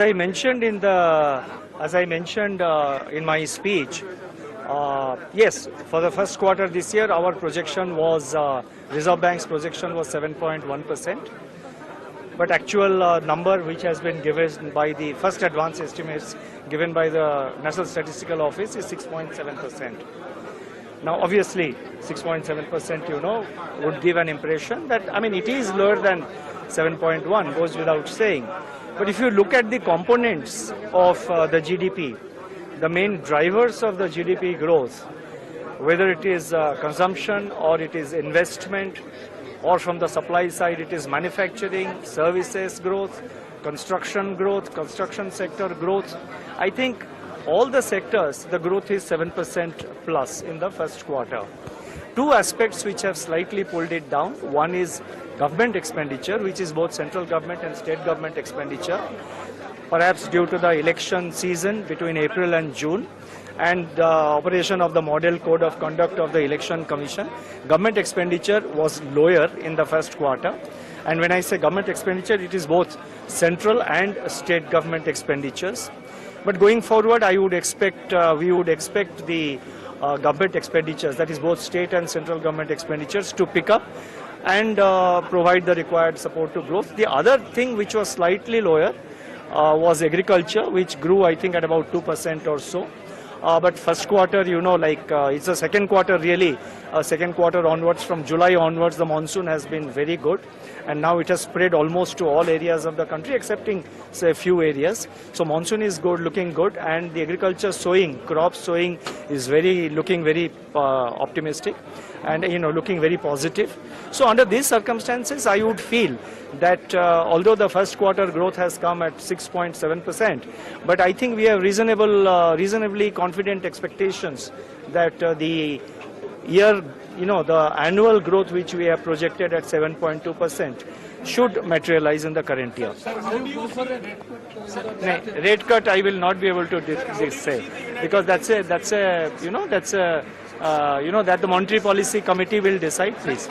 I mentioned in the, as I mentioned in my speech, yes, for the first quarter this year, our projection was, Reserve Bank's projection was 7.1%. But actual number which has been given by the first advance estimates given by the National Statistical Office is 6.7%. Now, obviously, 6.7%, would give an impression that, it is lower than 7.1, goes without saying. But if you look at the components of the GDP, the main drivers of the GDP growth, whether it is consumption or it is investment, or from the supply side it is manufacturing, services growth, construction sector growth, I think all the sectors, the growth is 7% plus in the first quarter. Two aspects which have slightly pulled it down. One is government expenditure, which is both central government and state government expenditure, perhaps due to the election season between April and June and the operation of the model code of conduct of the election commission. Government expenditure was lower in the first quarter. And when I say government expenditure, it is both central and state government expenditures. But going forward, I would expect, we would expect the government expenditures, that is both state and central government expenditures, to pick up and provide the required support to growth. The other thing which was slightly lower was agriculture, which grew, I think, at about 2% or so. But first quarter, it's a second quarter really. Second quarter onwards, from July onwards, the monsoon has been very good. And now it has spread almost to all areas of the country, excepting, say, a few areas. So monsoon is good, looking good. And the agriculture sowing, crop sowing is looking very optimistic and, looking very positive. So under these circumstances, I would feel that although the first quarter growth has come at 6.7%, but I think we have reasonably confident expectations that the year, the annual growth which we have projected at 7.2% should materialize in the current year. Rate cut, I will not be able to say, because that the Monetary Policy Committee will decide, please.